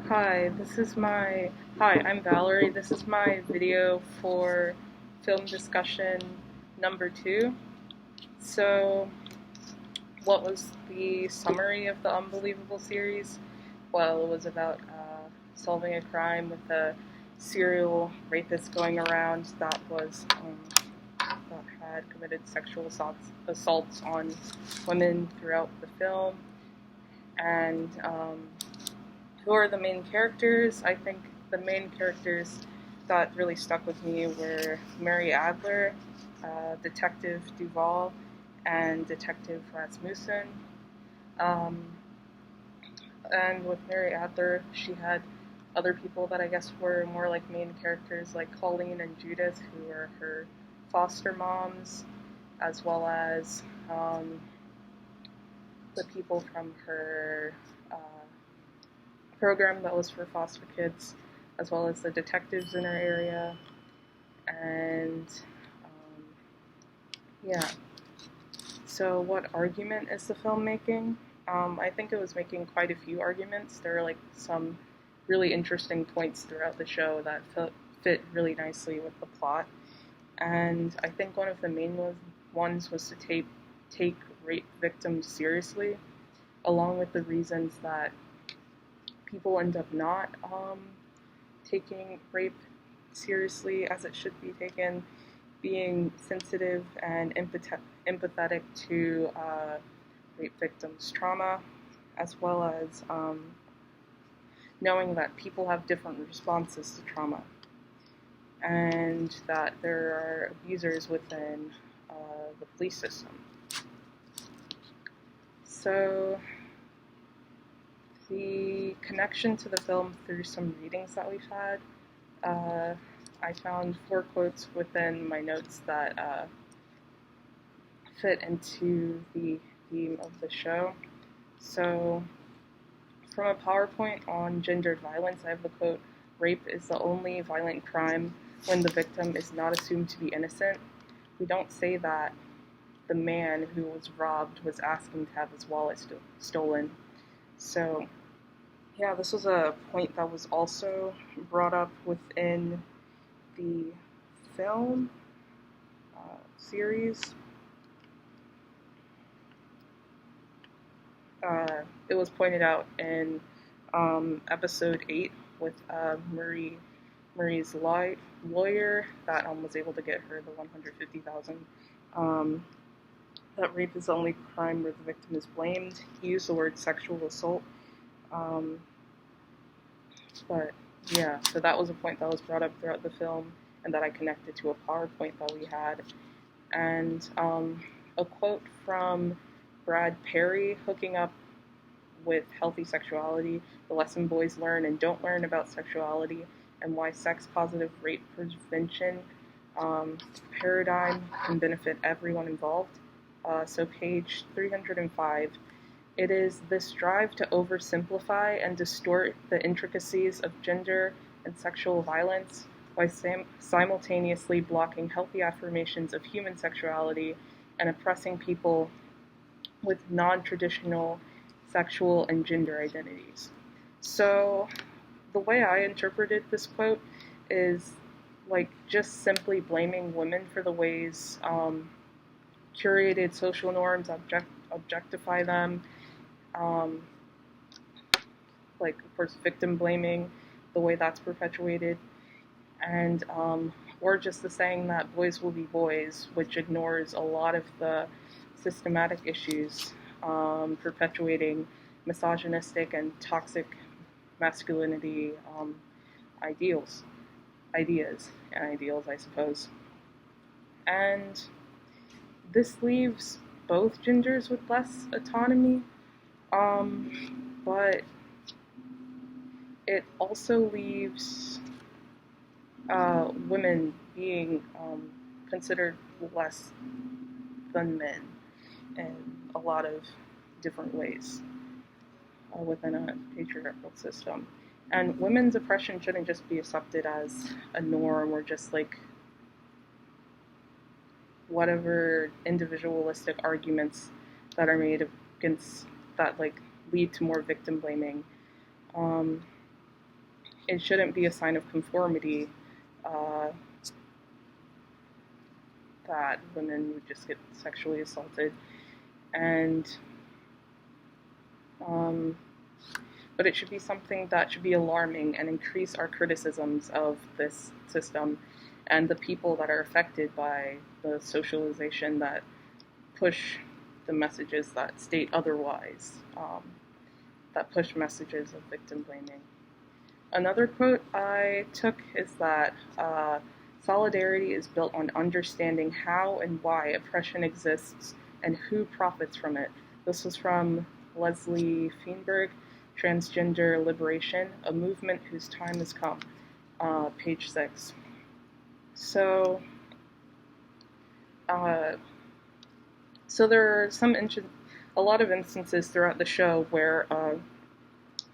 Hi, I'm Valerie. This is my video for film discussion number 2. So, what was the summary of the Unbelievable series? Well, it was about solving a crime with a serial rapist going around that had committed sexual assaults on women throughout the film. And who are the main characters? I think the main characters that really stuck with me were Mary Adler, Detective Duval, and Detective Rasmussen. Um, and with Mary Adler, she had other people that I guess were more like main characters, like Colleen and Judith, who were her foster moms, as well as the people from her program that was for foster kids, as well as the detectives in our area. And yeah, so what argument is the film making? I think it was making quite a few arguments. There are like some really interesting points throughout the show that fit really nicely with the plot. And I think one of the main ones was to take rape victims seriously, along with the reasons that people end up not taking rape seriously as it should be taken, being sensitive and empathetic to rape victims' trauma, as well as knowing that people have different responses to trauma, and that there are abusers within the police system. So the connection to the film through some readings that we've had, I found 4 quotes within my notes that fit into the theme of the show. So from a PowerPoint on gendered violence, I have the quote, "Rape is the only violent crime when the victim is not assumed to be innocent. We don't say that the man who was robbed was asking to have his wallet stolen." So yeah, this was a point that was also brought up within the film series. It was pointed out in episode 8 with Marie's lawyer that was able to get her the $150,000. That rape is the only crime where the victim is blamed. He used the word sexual assault. But yeah, so that was a point that was brought up throughout the film and that I connected to a PowerPoint that we had. And a quote from Brad Perry hooking up with Healthy Sexuality, the lesson boys learn and don't learn about sexuality, and why sex-positive rape prevention paradigm can benefit everyone involved. So page 305. It is this drive to oversimplify and distort the intricacies of gender and sexual violence while simultaneously blocking healthy affirmations of human sexuality and oppressing people with non-traditional sexual and gender identities. So the way I interpreted this quote is like just simply blaming women for the ways curated social norms objectify them, like of course victim blaming, the way that's perpetuated, and or just the saying that boys will be boys, which ignores a lot of the systematic issues perpetuating misogynistic and toxic masculinity ideas, I suppose. And this leaves both genders with less autonomy, but it also leaves women being considered less than men in a lot of different ways within a patriarchal system. And women's oppression shouldn't just be accepted as a norm or just like whatever individualistic arguments that are made against that like lead to more victim blaming. it shouldn't be a sign of conformity uh, that women would just get sexually assaulted. And um, but it should be something that should be alarming and increase our criticisms of this system and the people that are affected by the socialization that push the messages that state otherwise, that push messages of victim blaming. Another quote I took is that solidarity is built on understanding how and why oppression exists and who profits from it. This was from Leslie Feinberg, Transgender Liberation, a movement whose time has come, page 6. So, so there are a lot of instances throughout the show where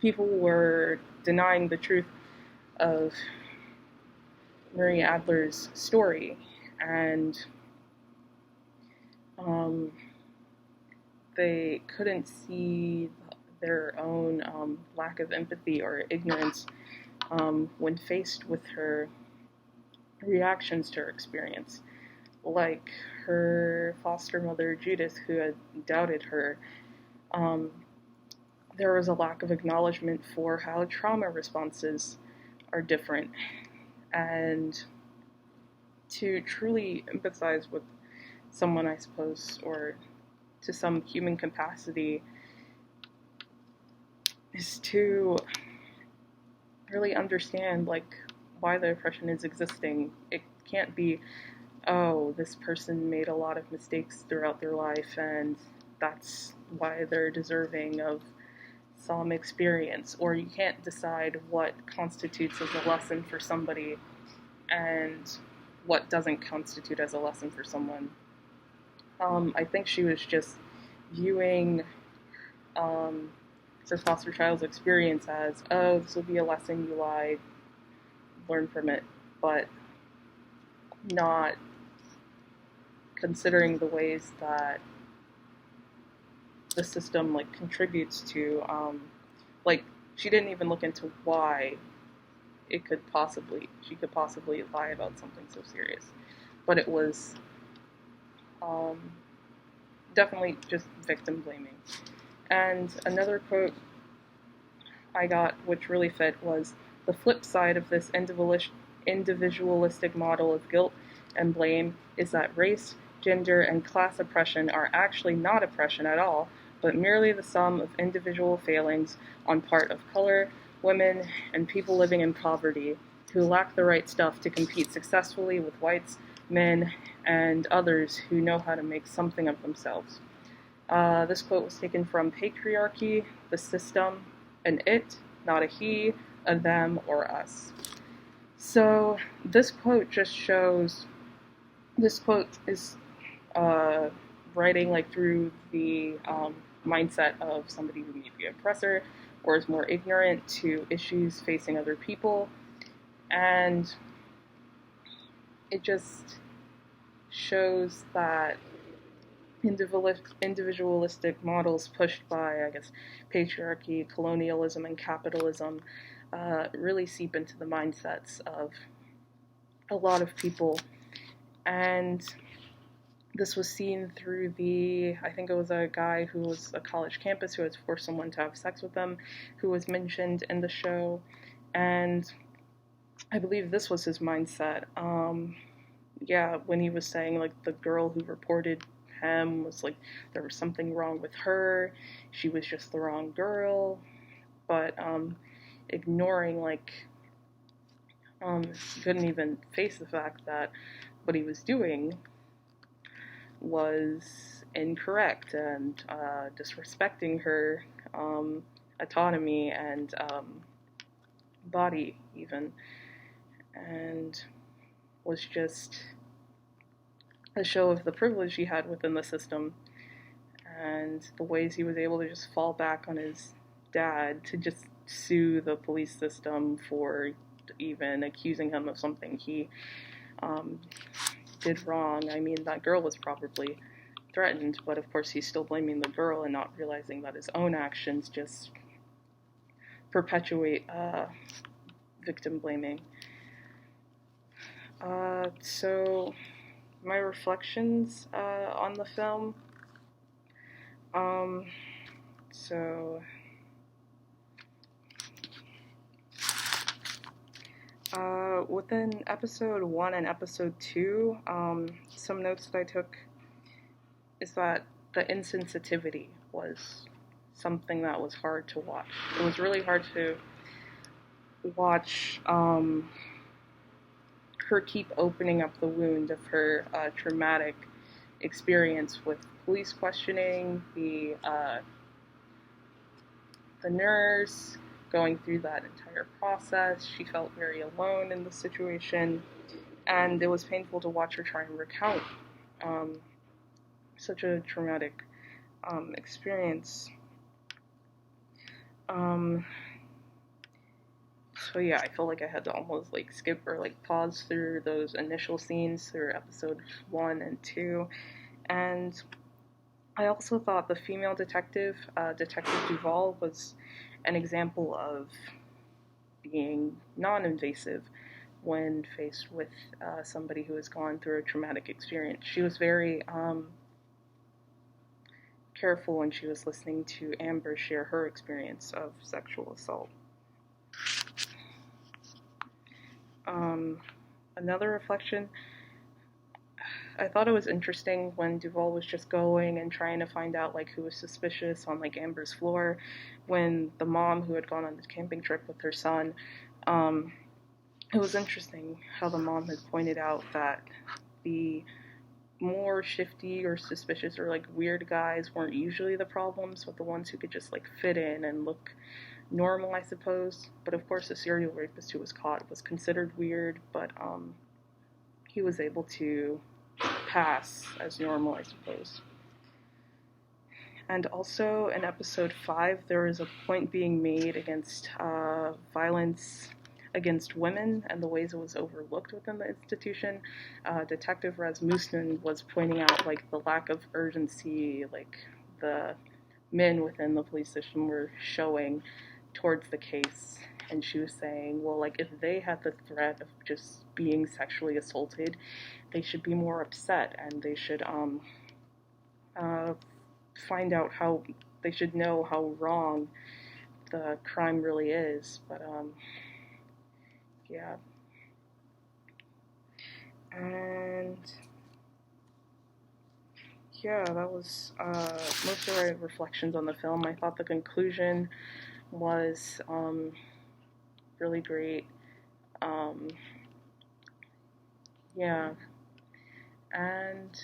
people were denying the truth of Marie Adler's story, and they couldn't see their own lack of empathy or ignorance when faced with her reactions to her experience. Like her foster mother, Judith, who had doubted her, there was a lack of acknowledgement for how trauma responses are different. And to truly empathize with someone, I suppose, or to some human capacity, is to really understand, like, why the oppression is existing. It can't be, oh, this person made a lot of mistakes throughout their life and that's why they're deserving of some experience. Or you can't decide what constitutes as a lesson for somebody and what doesn't constitute as a lesson for someone. I think she was just viewing her foster child's experience as, oh, this will be a lesson, you lied, learn from it, but not considering the ways that the system like contributes to, like, she didn't even look into why she could possibly lie about something so serious, but it was definitely just victim blaming. And another quote I got, which really fit, was, the flip side of this individualistic model of guilt and blame is that race, gender, and class oppression are actually not oppression at all, but merely the sum of individual failings on part of color, women, and people living in poverty who lack the right stuff to compete successfully with whites, men, and others who know how to make something of themselves. This quote was taken from Patriarchy, the System, an it, not a he, a them, or us. So this quote just shows, this quote is writing like through the mindset of somebody who may be an oppressor or is more ignorant to issues facing other people, and it just shows that individualistic models pushed by, I guess, patriarchy, colonialism, and capitalism really seep into the mindsets of a lot of people. And this was seen through I think it was a guy who was a college campus who had forced someone to have sex with them, who was mentioned in the show. And I believe this was his mindset. When he was saying, like, the girl who reported him was like, there was something wrong with her, she was just the wrong girl, but ignoring, like, he couldn't even face the fact that what he was doing was incorrect and disrespecting her autonomy and body even, and was just a show of the privilege he had within the system and the ways he was able to just fall back on his dad to just sue the police system for even accusing him of something he did wrong. I mean, that girl was probably threatened, but of course he's still blaming the girl and not realizing that his own actions just perpetuate victim blaming. So my reflections on the film. So within episode 1 and episode 2, some notes that I took is that the insensitivity was something that was hard to watch. It was really hard to watch her keep opening up the wound of her traumatic experience with police questioning, the nurse going through that entire process. She felt very alone in the situation, and it was painful to watch her try and recount such a traumatic experience. So yeah, I feel like I had to almost skip or pause through those initial scenes through episode 1 and 2. And I also thought the female detective, Detective Duval, was an example of being non-invasive when faced with somebody who has gone through a traumatic experience. She was very careful when she was listening to Amber share her experience of sexual assault. Another reflection, I thought it was interesting when Duval was just going and trying to find out who was suspicious on Amber's floor, when the mom who had gone on the camping trip with her son, it was interesting how the mom had pointed out that the more shifty or suspicious or weird guys weren't usually the problems, but the ones who could just fit in and look normal, I suppose. But of course the serial rapist who was caught was considered weird, but he was able to pass as normal, I suppose. And also in episode 5, there is a point being made against violence against women and the ways it was overlooked within the institution. Detective Rasmussen was pointing out the lack of urgency the men within the police station were showing towards the case. And she was saying, well, if they had the threat of just being sexually assaulted, they should be more upset, and they should find out how, they should know how wrong the crime really is. But yeah. And yeah, that was most of my reflections on the film. I thought the conclusion was really great. Yeah. And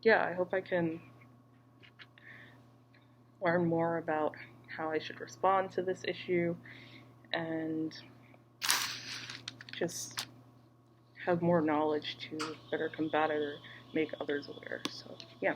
yeah, I hope I can learn more about how I should respond to this issue and just have more knowledge to better combat it or make others aware. So, yeah.